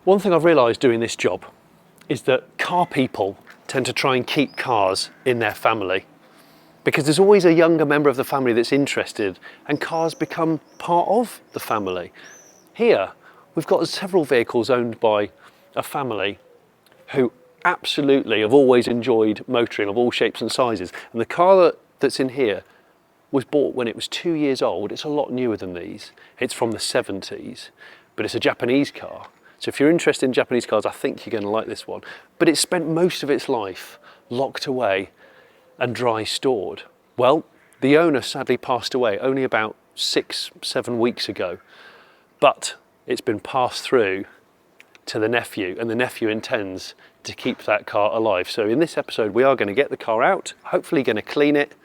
One thing I've realised doing this job is that car people tend to try and keep cars in their family because there's always a younger member of the family that's interested and cars become part of the family. Here, we've got several vehicles owned by a family who absolutely have always enjoyed motoring of all shapes and sizes. And the car that's in here was bought when it was 2 years old. It's a lot newer than these. It's from the 70s, but it's a Japanese car. So if you're interested in Japanese cars, I think you're going to like this one. But it spent most of its life locked away and dry stored. Well, the owner sadly passed away only about 6-7 weeks ago, but it's been passed through to the nephew, and the nephew intends to keep that car alive. So in this episode, we are going to get the car out, hopefully going to clean it,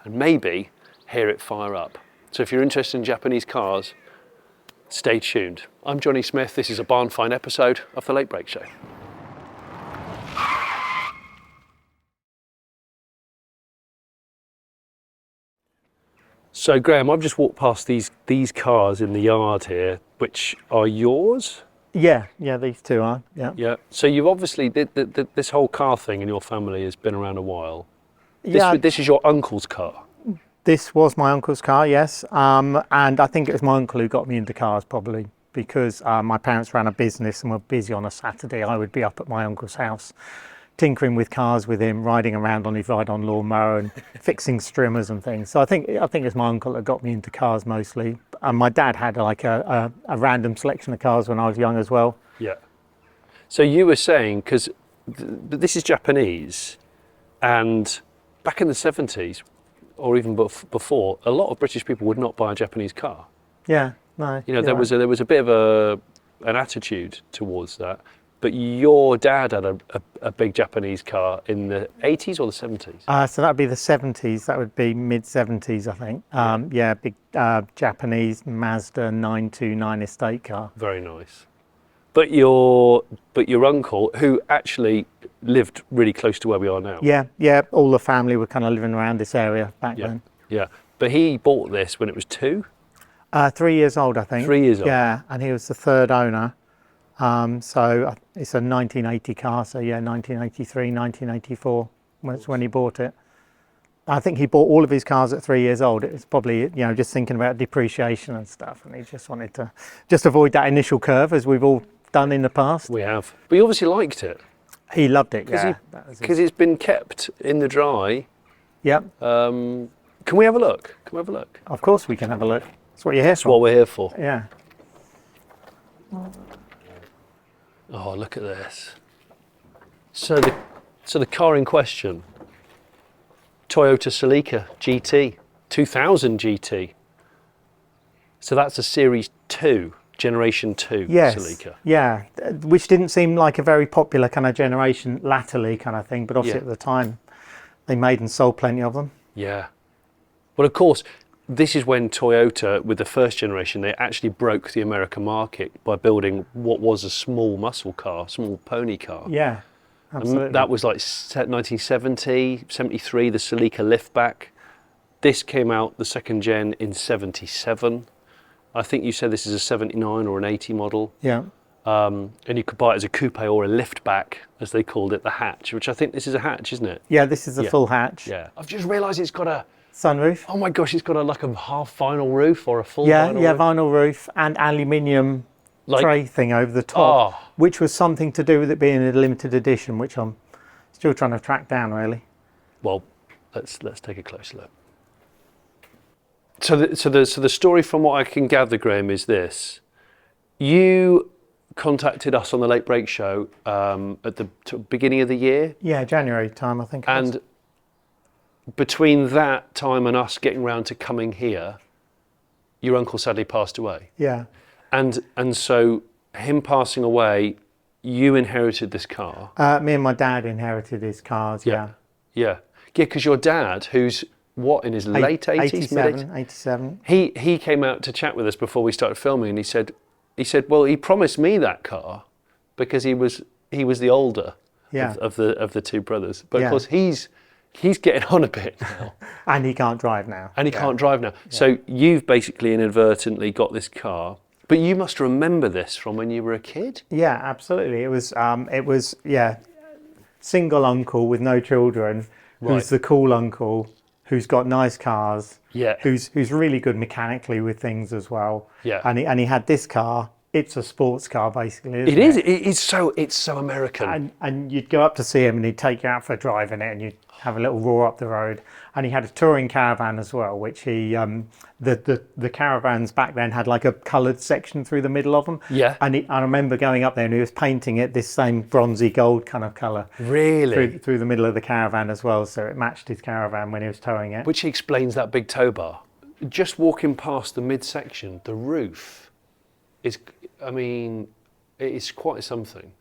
and maybe hear it fire up. So if you're interested in Japanese cars, stay tuned. I'm Jonny Smith. This is a barn find episode of the Late Break Show. So Graeme, I've just walked past these cars in the yard here, which are yours? Yeah, these two are, yeah. Yeah, so you've obviously, this whole car thing in your family has been around a while. This is your uncle's car? This was my uncle's car, yes. And I think it was my uncle who got me into cars probably because my parents ran a business and were busy on a Saturday. I would be up at my uncle's house tinkering with cars with him, riding around on his ride-on lawnmower and fixing streamers and things. So I think it's my uncle that got me into cars mostly. And my dad had like a random selection of cars when I was young as well. Yeah. So you were saying, because this is Japanese, and back in the 70s, or even before, a lot of British people would not buy a Japanese car. Yeah, no. You know, there was a bit of an attitude towards that. But your dad had a big Japanese car in the 80s or the 70s? So that would be the 70s. That would be mid-70s, I think. Big Japanese Mazda 929 estate car. Very nice. But your uncle, who actually lived really close to where we are now. Yeah. All the family were kind of living around this area back then. Yeah. But he bought this when it was 2? 3 years old, I think. 3 years old. Yeah, and he was the third owner. So it's a 1980 car, so yeah, 1983, 1984 was when he bought it. I think he bought all of his cars at 3 years old. It was probably, just thinking about depreciation and stuff, and he just wanted to avoid that initial curve, as we've all done in the past. We have. But he obviously liked it. He loved it, yeah. Because it's been kept in the dry. Yep. Can we have a look? Of course we can have a look. That's what you're here for. That's what we're here for. Yeah. Oh, look at this. So the car in question, Toyota Celica GT, 2000 GT. So that's a Series 2, Generation 2 Celica. Yeah, which didn't seem like a very popular kind of generation latterly kind of thing, but obviously at the time they made and sold plenty of them. Yeah. Well, of course, this is when Toyota, with the first generation, they actually broke the American market by building what was a small muscle car, small pony car. Yeah, absolutely. And that was like 1970, 73, the Celica liftback. This came out, the second gen, in 77. I think you said this is a 79 or an 80 model. Yeah. And you could buy it as a coupe or a liftback, as they called it, the hatch, which I think this is a hatch, isn't it? Yeah, this is a full hatch. Yeah. I've just realised it's got a sunroof. Oh my gosh, it's got like a half vinyl roof or a full vinyl roof. Yeah, vinyl roof and aluminium tray thing over the top, which was something to do with it being a limited edition, which I'm still trying to track down, really. Well, let's take a closer look. So the story, from what I can gather, Graeme, is this: you contacted us on the Late Break Show at the beginning of the year. Yeah, January time, I think. And between that time and us getting round to coming here, your uncle sadly passed away. Yeah. And so him passing away, you inherited this car. Me and my dad inherited his cars, yeah. Yeah, because your dad, who's what, in his late 80s? 87. He came out to chat with us before we started filming, and he said, well, he promised me that car because he was the older of the two brothers. But of course he's getting on a bit now. And he can't drive now. Yeah. So you've basically inadvertently got this car. But you must remember this from when you were a kid? Yeah, absolutely. It was yeah, single uncle with no children, Right. who's the cool uncle, who's got nice cars, Yeah. who's really good mechanically with things as well. Yeah. And he had this car. It's a sports car, basically, isn't It is. It's so American. And you'd go up to see him and he'd take you out for a drive in it and you'd have a little roar up the road. And he had a touring caravan as well, which he, the caravans back then had like a coloured section through the middle of them. Yeah. And I remember going up there and he was painting it this same bronzy gold kind of colour. Really? Through the middle of the caravan as well. So it matched his caravan when he was towing it. Which explains that big tow bar. Just walking past the midsection, the roof is, I mean, it is quite something.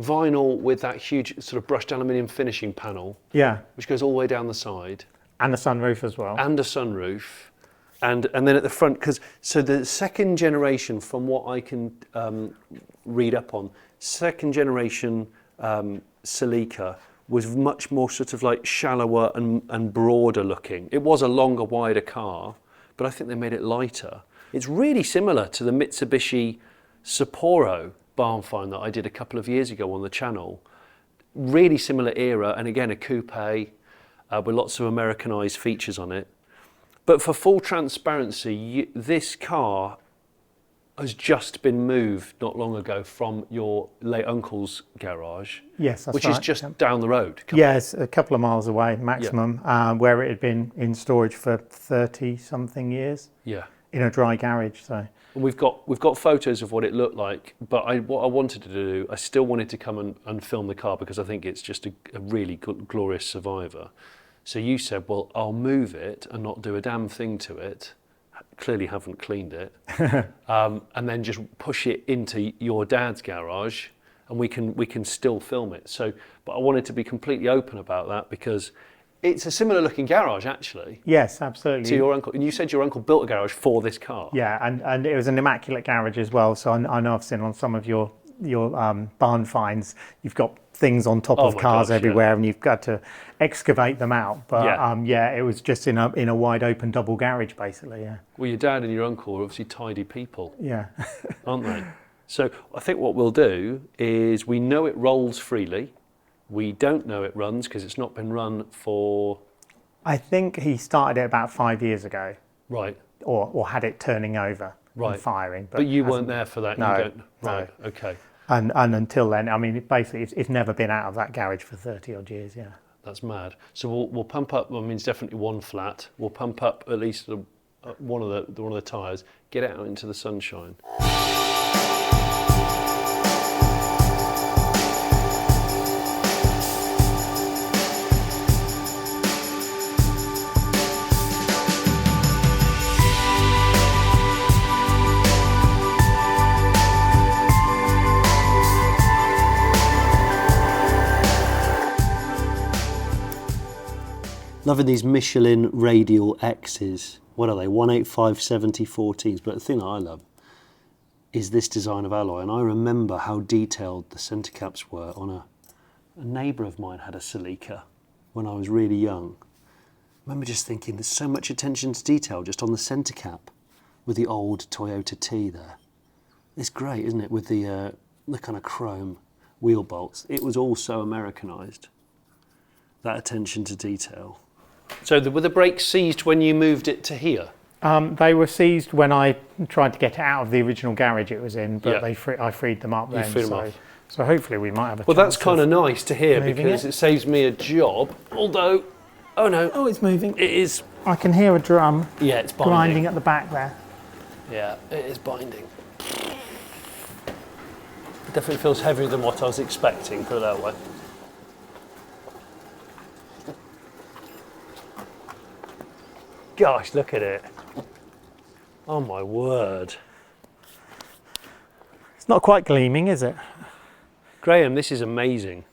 Vinyl with that huge sort of brushed aluminium finishing panel, Yeah. which goes all the way down the side, And a sunroof as well. and a sunroof, and then at the front, so the second generation, from what I can read up on, second generation Celica was much more sort of like shallower and broader looking. It was a longer, wider car, but I think they made it lighter. It's really similar to the Mitsubishi Sapporo barn find that I did a couple of years ago on the channel. Really similar era, and again a coupe with lots of Americanized features on it. But for full transparency, this car has just been moved not long ago from your late uncle's garage. Yes, that's which right. is just Yep. down the road. Yes, a couple of miles away maximum, where it had been in storage for 30 something years Yeah. in a dry garage. So And we've got photos of what it looked like, but what I wanted to do, I still wanted to come and film the car because I think it's just a really glorious survivor. So you said, well, I'll move it and not do a damn thing to it. Clearly haven't cleaned it. And then just push it into your dad's garage and we can still film it. So, but I wanted to be completely open about that because it's a similar looking garage actually yes, absolutely. to your uncle. And you said your uncle built a garage for this car. Yeah, and it was an immaculate garage as well. So I know I've seen on some of your barn finds, you've got things on top Oh of my cars gosh, everywhere, and you've got to excavate them out. But Yeah. it was just in a wide open double garage basically. Yeah, Well, your dad and your uncle are obviously tidy people, yeah, aren't they? So I think what we'll do is we know it rolls freely. We don't know it runs because it's not been run for... I think he started it about 5 years ago, Right, or had it turning over Right. and firing. but you hasn't- weren't there for that. No, You don't... Right, no. okay. And until then, I mean, it's never been out of that garage for 30 odd years. Yeah. That's mad. So we'll pump up. I mean, it's definitely one flat. We'll pump up at least one of the tyres. Get it out into the sunshine. Loving these Michelin radial X's. What are they? 185 70 14s. But the thing I love is this design of alloy. And I remember how detailed the centre caps were on a neighbour of mine had a Celica when I was really young. I remember just thinking there's so much attention to detail just on the centre cap with the old Toyota T there. It's great, isn't it? With the kind of chrome wheel bolts. It was all so Americanised. That attention to detail. So were the brakes seized when you moved it to here? They were seized when I tried to get it out of the original garage it was in, but Yeah. I freed them up You then. freed them so, up. so hopefully we might have a Well, chance that's kind of nice to hear moving because it. it saves me a job. Although, oh no, Oh, it's moving. it is. I can hear a drum Yeah, it's binding. grinding at the back there. Yeah, it is binding. It definitely feels heavier than what I was expecting, put it that way. Gosh, look at it. Oh my word. It's not quite gleaming, is it? Graeme, this is amazing.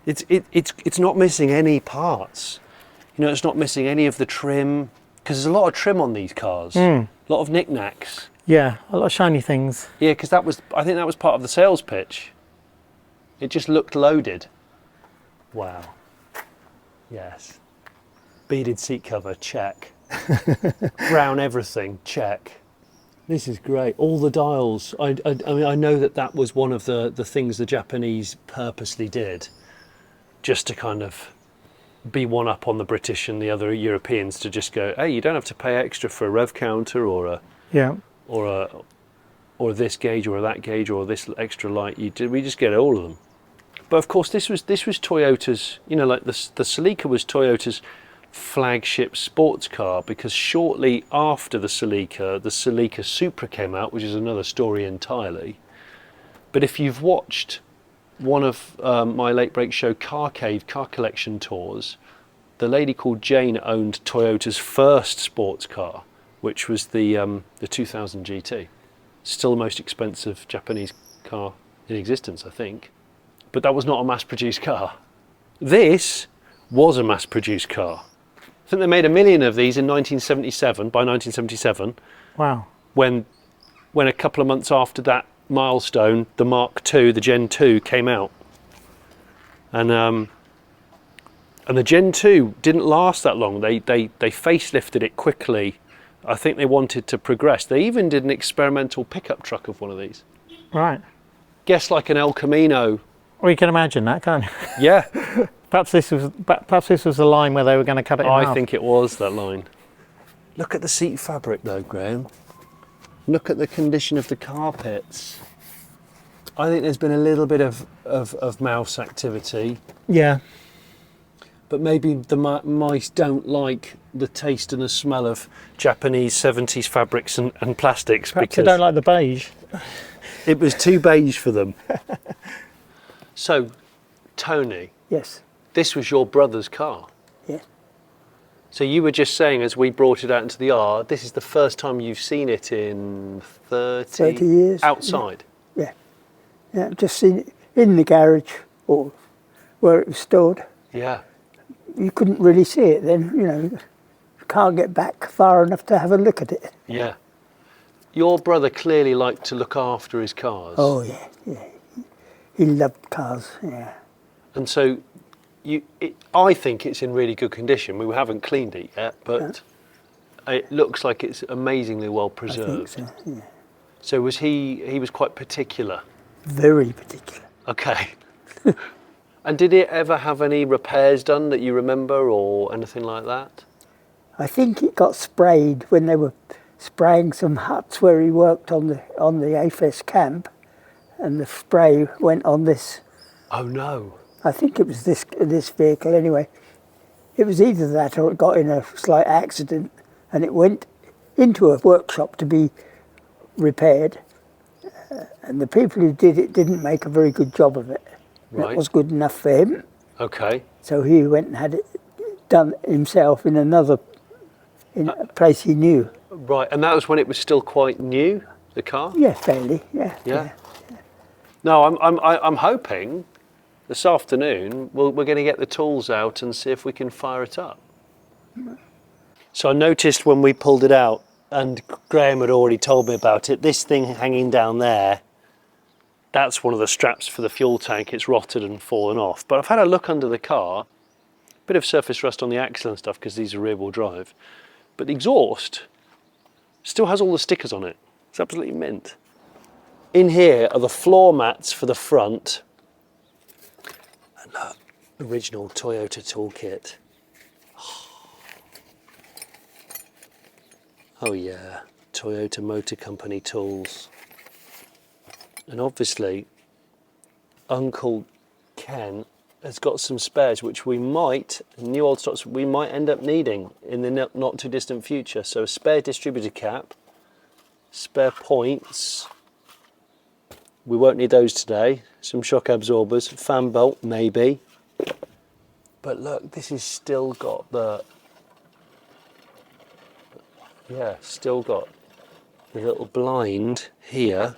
It's not missing any parts. You know, it's not missing any of the trim, because there's a lot of trim on these cars. A lot of knickknacks. Yeah, a lot of shiny things. Yeah, because I think that was part of the sales pitch. It just looked loaded. Wow. Yes. Beaded seat cover, check. Brown everything, check. This is great. All the dials. I mean, I know that was one of the things the Japanese purposely did, just to kind of be one up on the British and the other Europeans, to just go, hey, you don't have to pay extra for a rev counter or this gauge or that gauge or this extra light. We just get all of them. But of course, this was Toyota's. You know, like the Celica was Toyota's flagship sports car, because shortly after the Celica Supra came out, which is another story entirely. But if you've watched one of my Late Break Show car collection tours, the lady called Jane owned Toyota's first sports car, which was the 2000 GT. Still the most expensive Japanese car in existence, I think. But that was not a mass-produced car. This was a mass-produced car. I think they made 1 million of these in 1977, by 1977. Wow. When a couple of months after that milestone, the Mark II, the Gen 2, came out. And the Gen 2 didn't last that long. They facelifted it quickly. I think they wanted to progress. They even did an experimental pickup truck of one of these. Right. Guess like an El Camino. Well, you can imagine that, can't you? Yeah. Perhaps this was the line where they were going to cut it in half. I think it was that line. Look at the seat fabric though, Graeme. Look at the condition of the carpets. I think there's been a little bit of mouse activity. Yeah. But maybe the mice don't like the taste and the smell of Japanese 70s fabrics and plastics. Perhaps because they don't like the beige. It was too beige for them. So, Tony. Yes. This was your brother's car. Yeah. So you were just saying, as we brought it out into the yard, this is the first time you've seen it in 30 years. Outside. Yeah. Yeah, I've just seen it in the garage or where it was stored. Yeah. You couldn't really see it then, you know. You can't get back far enough to have a look at it. Yeah. Your brother clearly liked to look after his cars. Oh yeah, yeah. He loved cars, yeah. And so I think it's in really good condition. We haven't cleaned it yet, but it looks like it's amazingly well preserved. I think so, yeah. So was he was quite particular? Very particular. Okay. And did it ever have any repairs done that you remember or anything like that? I think it got sprayed when they were spraying some huts where he worked on the AFS camp, and the spray went on this. Oh no. I think it was this vehicle anyway. It was either that or it got in a slight accident and it went into a workshop to be repaired. And the people who did it didn't make a very good job of it. Right. It was good enough for him. Okay. So he went and had it done himself in a place he knew. Right, and that was when it was still quite new, the car? Yeah, fairly, yeah. Yeah. No, I'm hoping this afternoon we're going to get the tools out and see if we can fire it up. So I noticed when we pulled it out, and Graeme had already told me about it, this thing hanging down there, that's one of the straps for the fuel tank. It's rotted and fallen off. But I've had a look under the car, bit of surface rust on the axle and stuff because these are rear wheel drive. But the exhaust still has all the stickers on it. It's absolutely mint. In here are the floor mats for the front. And look, original Toyota toolkit. Oh yeah, Toyota Motor Company tools. And obviously, Uncle Ken has got some spares which we might, new old stocks, we might end up needing in the not too distant future. So a spare distributor cap, spare points, we won't need those today, some shock absorbers, fan belt maybe. But look, this has still got the, yeah, still got the little blind here.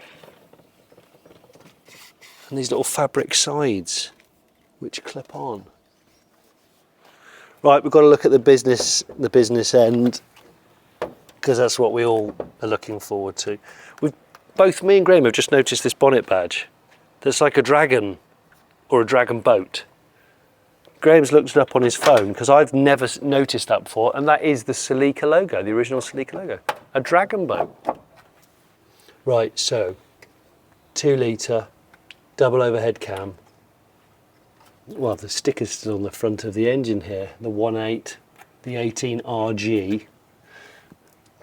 And these little fabric sides which clip on. Right, we've got to look at the business end, because that's what we all are looking forward to. Both me and Graeme have just noticed this bonnet badge that's like a dragon or a dragon boat. Graeme's looked it up on his phone because I've never noticed that before, and that is the Celica logo, the original Celica logo. A dragon boat. Right, so 2 litre, double overhead cam. Well, the sticker's still on the front of the engine here. The 1.8, the 18 RG.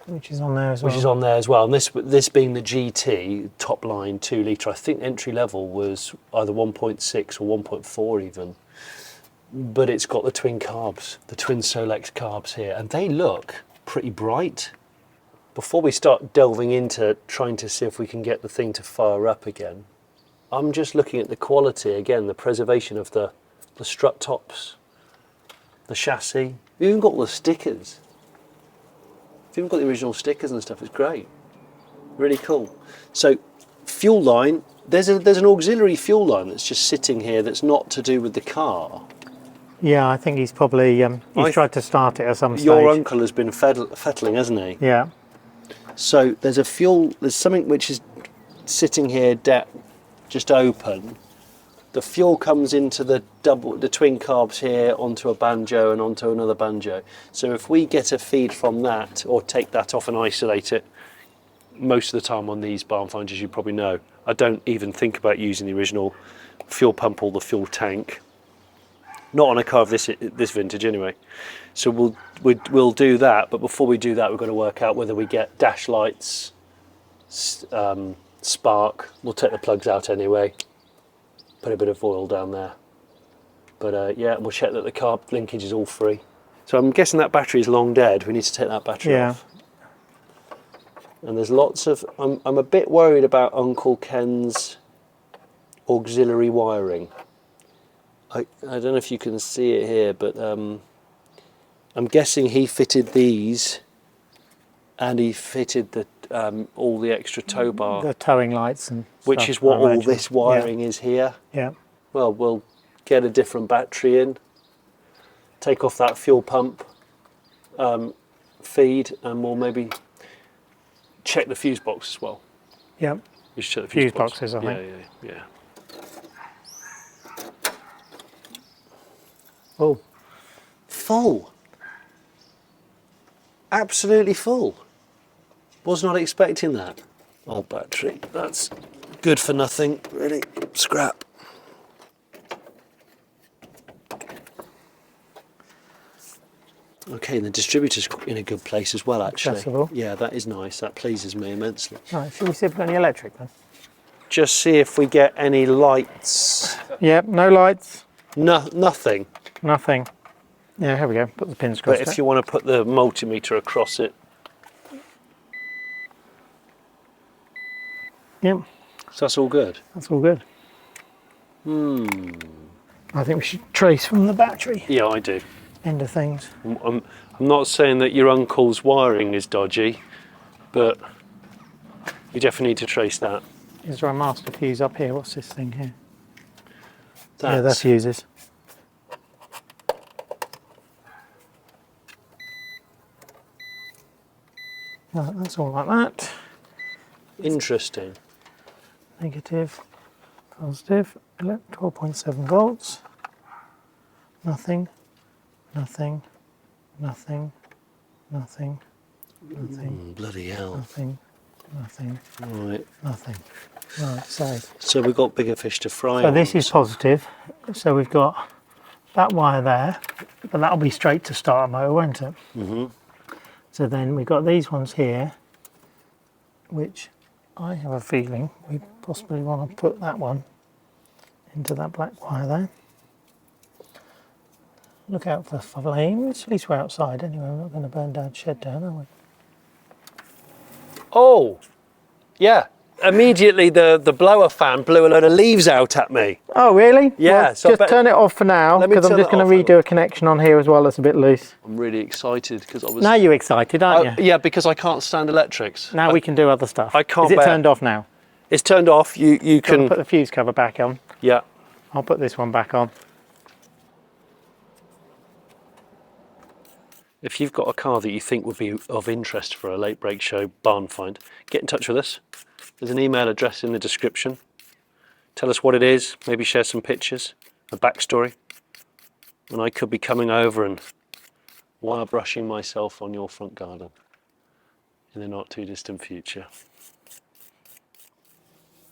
Which is on there as well. Which is on there as well. And this being the GT, top line 2 litre, I think entry level was either 1.6 or 1.4 even. But it's got the twin carbs, the twin Solex carbs here, and they look pretty bright. Before we start delving into trying to see if we can get the thing to fire up again, I'm just looking at the quality again, the preservation of the strut tops, the chassis. We've even got all the stickers. We've even got the original stickers and stuff. It's great, really cool. So, fuel line. There's an auxiliary fuel line that's just sitting here that's not to do with the car. Yeah, I think he's probably he's tried to start it at some stage. Your uncle has been fettling, hasn't he? Yeah. So there's something which is sitting here just open. The fuel comes into the twin carbs here onto a banjo and onto another banjo. So if we get a feed from that or take that off and isolate it, most of the time on these barn finds, as you probably know, I don't even think about using the original fuel pump or the fuel tank. Not on a car of this vintage anyway. So we'll do that, but before we do that, we've got to work out whether we get dash lights, spark. We'll take the plugs out anyway. Put a bit of oil down there. But yeah, we'll check that the carb linkage is all free. So I'm guessing that battery is long dead. We need to take that battery off. And there's lots of. I'm a bit worried about Uncle Ken's auxiliary wiring. I don't know if you can see it here, but I'm guessing he fitted these, and he fitted the all the extra tow bar, the towing lights and which stuff, is what I all imagine. this wiring is here. Yeah. Well, we'll get a different battery in, take off that fuel pump feed, and we'll maybe check the fuse box as well. Yeah. You should check the Fuse boxes, I think. Yeah. Oh, Full. Absolutely full. Was not expecting that. Old battery. That's good for nothing, really. Scrap. Okay, and the distributor's in a good place as well, actually. Accessible. Yeah, that is nice. That pleases me immensely. right. Should we see if we've got any electric then? Just see if we get any lights. Yep. No lights. No, nothing. Nothing. Yeah. Here we go. Put the pins across. But if you want to put the multimeter across it. Yep. So that's all good. That's all good. I think we should trace from the battery Yeah, I do. end of things. I'm not saying that your uncle's wiring is dodgy, but you definitely need to trace that. Is there a master fuse up here? What's this thing here? That's, Yeah, that's fuses. Right, that's all like that. interesting. Negative, positive, 12.7 volts. Nothing, nothing, nothing, nothing, nothing, Bloody hell. nothing, nothing, Right. nothing. Right, So we've got bigger fish to fry. so on. this is positive. So we've got that wire there, but that'll be straight to start a motor, won't it? Mm-hmm. So then we've got these ones here, which I have a feeling we possibly want to put that one into that black wire there. Look out for flames. At least we're outside anyway. We're not going to burn down shed down, are we? Oh, yeah. Immediately the blower fan blew a load of leaves out at me. Oh, really? Yeah, Well, so I just bet- turn it off for now, Let me because I'm turn just it going to off. redo a connection on here as well that's a bit loose. I'm really excited because I was. Now you're excited, aren't you? Yeah, because I can't stand electrics. Now we can do other stuff. I can't Is it bear- turned off now? It's turned off. You Can can. put the fuse cover back on. Yeah. I'll put this one back on. If you've got a car that you think would be of interest for a late break show barn find, get in touch with us. There's an email address in the description. Tell us what it is, maybe share some pictures, a backstory. And I could be coming over and wire brushing myself on your front garden in the not too distant future.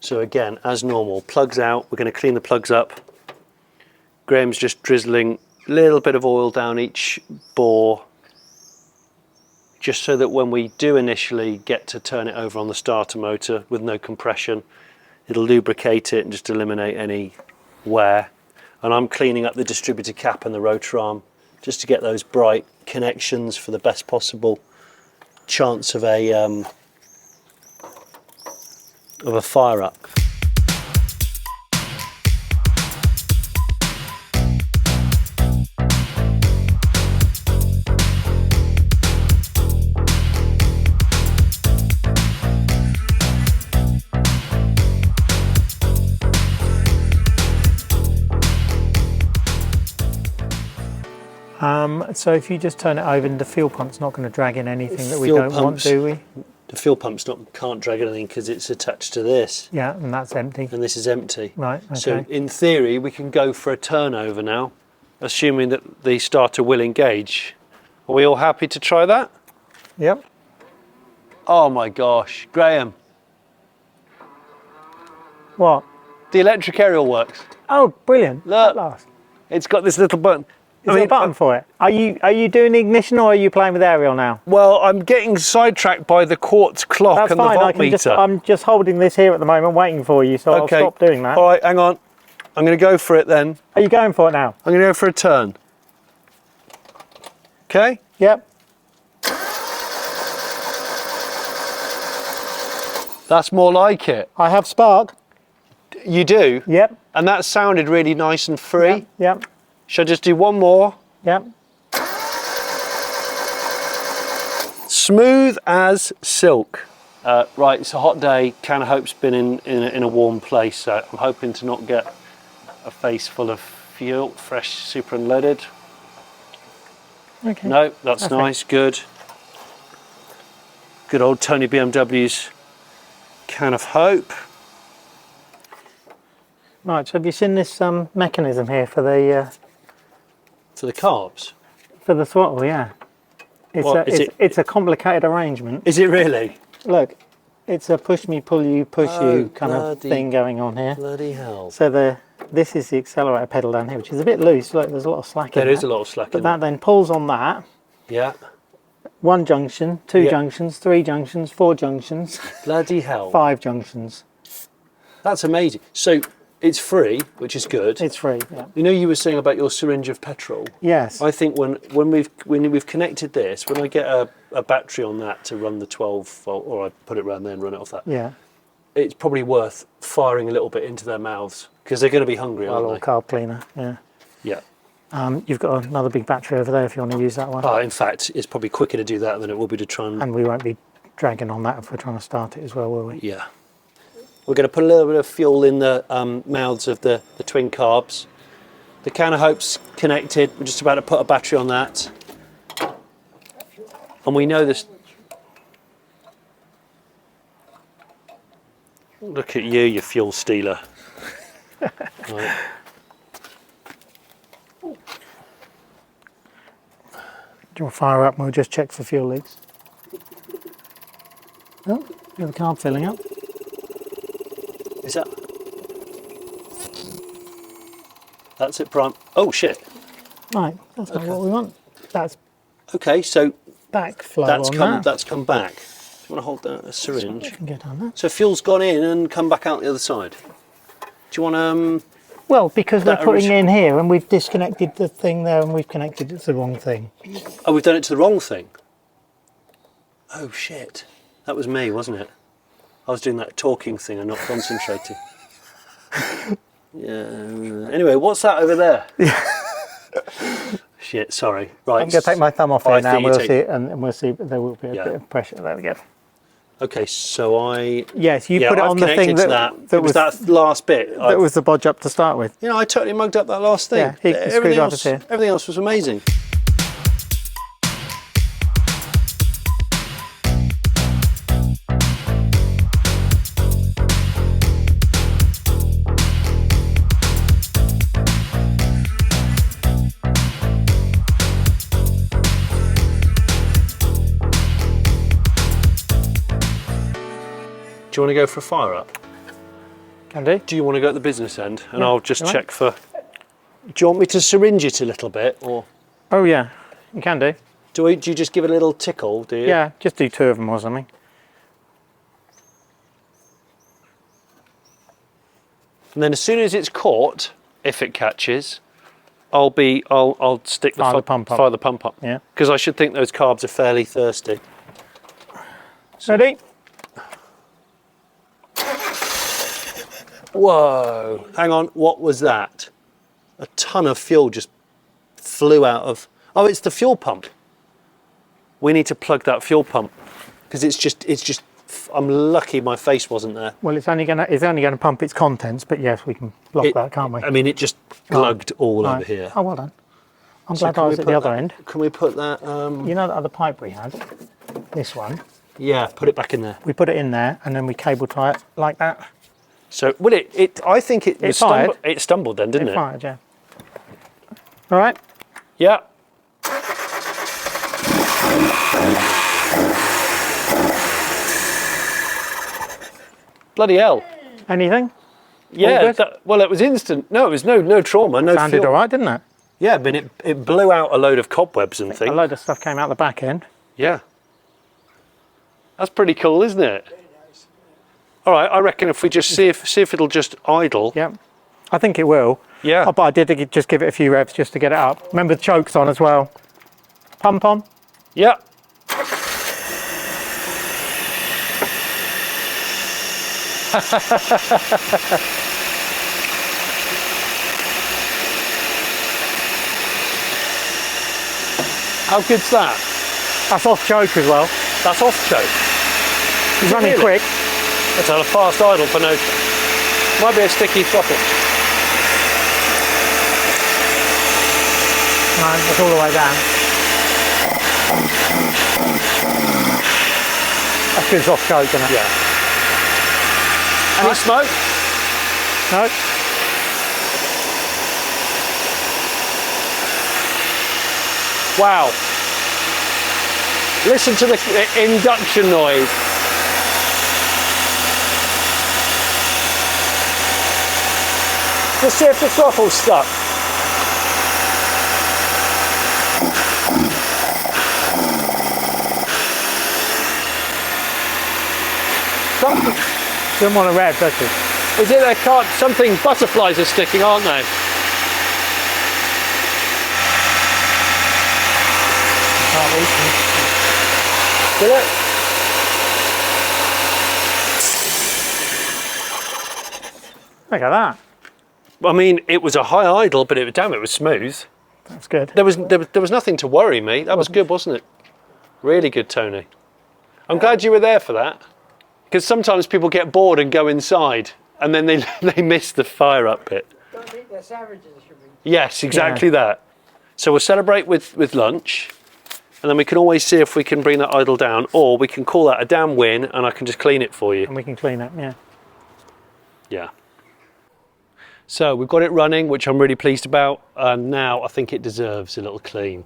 So again, as normal, plugs out. We're going to clean the plugs up. Graham's just drizzling a little bit of oil down each bore, just so that when we do initially get to turn it over on the starter motor with no compression, it'll lubricate it and just eliminate any wear. And I'm cleaning up the distributor cap and the rotor arm just to get those bright connections for the best possible chance of a fire up. So if you just turn it over, and the fuel pump's not going to drag in anything that we don't want, do we? The fuel pump's can't drag anything because it's attached to this. Yeah, and that's empty. And this is empty. Right, okay. So in theory, we can go for a turnover now, assuming that the starter will engage. Are we all happy to try that? Yep. Oh my gosh, Graeme. What? The electric aerial works. Oh, brilliant. Look. At last. It's got this little button. Is there a button for it? Are you doing the ignition, or are you playing with aerial now? Well, I'm getting sidetracked by the quartz clock That's and fine. the voltmeter. I'm just holding this here at the moment, waiting for you, so I'll stop doing that. All right, hang on. I'm going to go for it then. Are you going for it now? I'm going to go for a turn. Okay? Yep. That's more like it. I have spark. You do? Yep. And that sounded really nice and free. Yep. Should I just do one more? Yep. Smooth as silk. Right, it's a hot day. Can of Hope's been in a warm place, so I'm hoping to not get a face full of fuel, fresh, super unleaded. Okay. No, that's nice, good. Good old Tony BMW's Can of Hope. Right, so have you seen this mechanism here for the carbs? For the throttle, yeah. It's a complicated arrangement. Is it really? Look, it's a push me, pull you, push you kind of bloody- thing going on here. Bloody hell. So this is the accelerator pedal down here, which is a bit loose. Look, there's a lot of slack in There there. is a lot of slack But in that then pulls on that. Yeah. One junction, two Yeah. junctions, three junctions, four junctions, Bloody hell. 5 junctions. That's amazing. So it's free, which is good. It's free, yeah. You know, you were saying about your syringe of petrol. Yes. I think when we've connected this, when I get a battery on that to run the 12 volt, or I put it around there and run it off that, Yeah. it's probably worth firing a little bit into their mouths because they're going to be hungry, Our aren't little they? carb cleaner, yeah. Yeah. You've got another big battery over there if you want to use that one. In fact, it's probably quicker to do that than it will be to try and. And we won't be dragging on that if we're trying to start it as well, will we? Yeah. We're going to put a little bit of fuel in the mouths of the twin carbs. The Can of Hope's connected. We're just about to put a battery on that. And we know this. Look at you fuel stealer. Right. Do you want to fire up and we'll just check for fuel leaks? Oh, you have the carb filling up. Is that? That's it, prime. Oh shit. Right, that's not what we want. That's Okay, so backflow that's on come. that. That's come back. Do you want to hold that a syringe? You can get on that. So fuel's gone in and come back out the other side. Do you want Well, because we're that putting it in here and we've disconnected the thing there and we've connected it to the wrong thing. Oh, we've done it to the wrong thing. Oh shit. That was me, wasn't it? I was doing that talking thing and not concentrating. Yeah. Anyway, what's that over there? Shit, sorry. Right. I'm going to take my thumb off Oh, here I now think and you we'll see it and we'll see there will be a Yeah. bit of pressure. There we go. Okay, so I. Yes, you Yeah, put it I've on the thing connected to that It was that last bit. that was the bodge up to start with. You know, I totally mugged up that last thing. Yeah, the screwdriver's here. Everything else was amazing. Do you want to go for a fire up? Can do. Do you want to go at the business end? And Yeah, I'll just all right. check for... Do you want me to syringe it a little bit, or Oh yeah, you can do. do you just give it a little tickle, do you? Yeah, just do 2 of them or something. And then as soon as it's caught, if it catches, I'll stick Fire the pump up. Fire the pump up. Yeah. Because I should think those carbs are fairly thirsty. Ready? Whoa! Hang on, what was that? A ton of fuel just flew out of... Oh, it's the fuel pump. We need to plug that fuel pump because it's just... I'm lucky my face wasn't there. Well, it's only gonna pump its contents, but yes, we can block that, can't we? I mean, it just glugged all Right. over here. Oh, well done. I'm So glad can I we was at put the other that- end. Can we put that... You know that other pipe we had? This one. Yeah, put it back in there. We put it in there and then we cable tie it like that. So, well, I think it It fired. it stumbled then, didn't it? Fired, yeah. All right. Yeah. Bloody hell. Anything? Yeah, good? well, it was instant. No, it was no trauma, no Sounded fuel. all right, didn't it? Yeah, but it blew out a load of cobwebs and A things. load of stuff came out the back end. Yeah. That's pretty cool, isn't it? All right, I reckon if we just see if it'll just idle. Yep. I think it will. Yeah. Oh, but I did just give it a few revs just to get it up. Remember the choke's on as well. Pump on. Yeah. How good's that? That's off choke as well. That's off choke. It's running really? quick. That's a fast idle for no... Might be a sticky throttle. No, it's all the way down. That's good, it's off choke, isn't it? Yeah. Any smoke? No. Wow. Listen to the induction noise. Just see if the throttle's stuck. Something, Didn't want to rev, does it? is it a card? Something, butterflies are sticking, aren't they? Can't reach them. Did it? Look at that. I mean, it was a high idle, but it was smooth. That's good. There was nothing to worry me. That was good, wasn't it? Really good, Tony. I'm glad you were there for that. Because sometimes people get bored and go inside, and then they miss the fire up bit. Don't think they're savages, should we? Yes, exactly that. So we'll celebrate with lunch, and then we can always see if we can bring that idle down, or we can call that a damn win, and I can just clean it for you. And we can clean it, yeah. Yeah. So we've got it running, which I'm really pleased about, and now I think it deserves a little clean.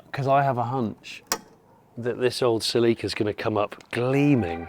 Because I have a hunch that this old Celica is going to come up gleaming.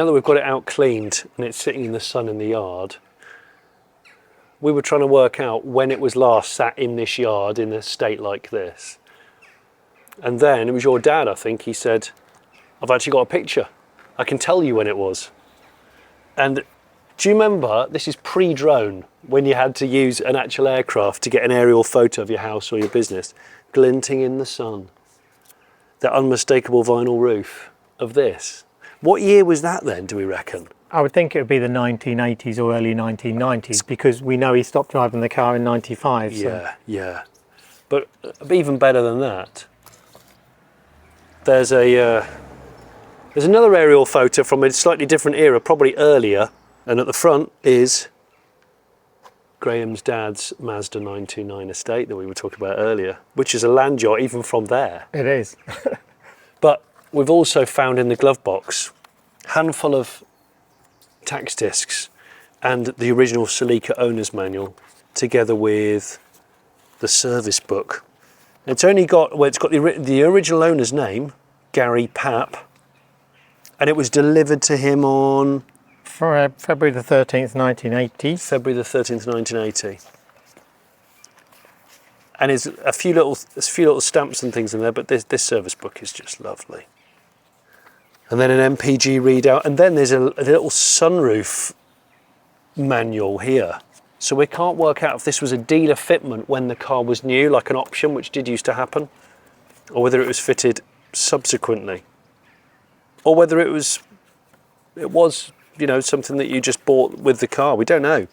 now that we've got it out cleaned and it's sitting in the sun in the yard, we were trying to work out when it was last sat in this yard in a state like this. And then it was your dad, I think, he said, I've actually got a picture. I can tell you when it was. And do you remember, this is pre-drone, when you had to use an actual aircraft to get an aerial photo of your house or your business, glinting in the sun. That unmistakable vinyl roof of this. What year was that then, do we reckon? I would think it would be the 1980s or early 1990s, because we know he stopped driving the car in 95. So. Yeah, yeah. But even better than that, there's another aerial photo from a slightly different era, probably earlier, and at the front is Graham's dad's Mazda 929 estate that we were talking about earlier, which is a land yacht even from there. It is. But we've also found in the glove box a handful of tax discs and the original Celica owner's manual, together with the service book. It's only got, well, it's got the original owner's name, Gary Papp, and it was delivered to him on February the 13th, 1980. February the 13th, 1980. And there's a few little stamps and things in there, but this service book is just lovely. And then an MPG readout, and then there's a little sunroof manual here. So we can't work out if this was a dealer fitment when the car was new, like an option, which did used to happen, or whether it was fitted subsequently, or whether it was, you know, something that you just bought with the car. We don't know.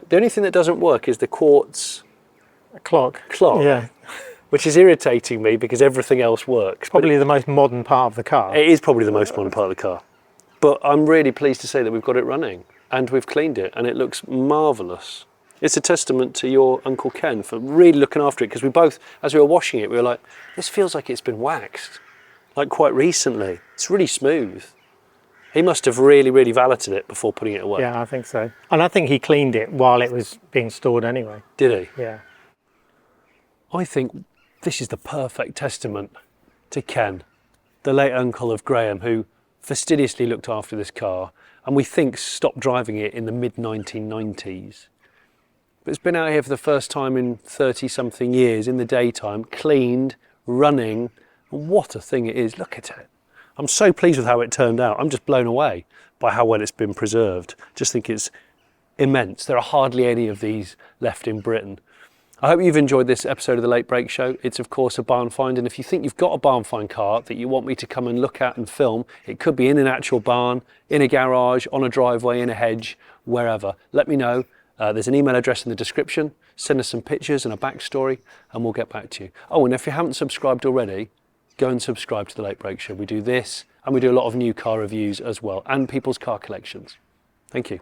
The only thing that doesn't work is the quartz clock. Yeah. Which is irritating me because everything else works. Probably the most modern part of the car. It is probably the most modern part of the car. But I'm really pleased to say that we've got it running and we've cleaned it and it looks marvellous. It's a testament to your Uncle Ken for really looking after it, because we both, as we were washing it, we were like, this feels like it's been waxed, like quite recently. It's really smooth. He must have really, really valeted it before putting it away. Yeah, I think so. And I think he cleaned it while it was being stored anyway. Did he? Yeah. I think this is the perfect testament to Ken, the late uncle of Graeme, who fastidiously looked after this car and we think stopped driving it in the mid-1990s. But it's been out here for the first time in 30-something years in the daytime, cleaned, running, and what a thing it is. Look at it. I'm so pleased with how it turned out. I'm just blown away by how well it's been preserved. Just think it's immense. There are hardly any of these left in Britain. I hope you've enjoyed this episode of The Late Break Show. It's of course a barn find, and if you think you've got a barn find car that you want me to come and look at and film, it could be in an actual barn, in a garage, on a driveway, in a hedge, wherever. Let me know. There's an email address in the description. Send us some pictures and a backstory and we'll get back to you. Oh, and if you haven't subscribed already, go and subscribe to The Late Break Show. We do this and we do a lot of new car reviews as well, and people's car collections. Thank you.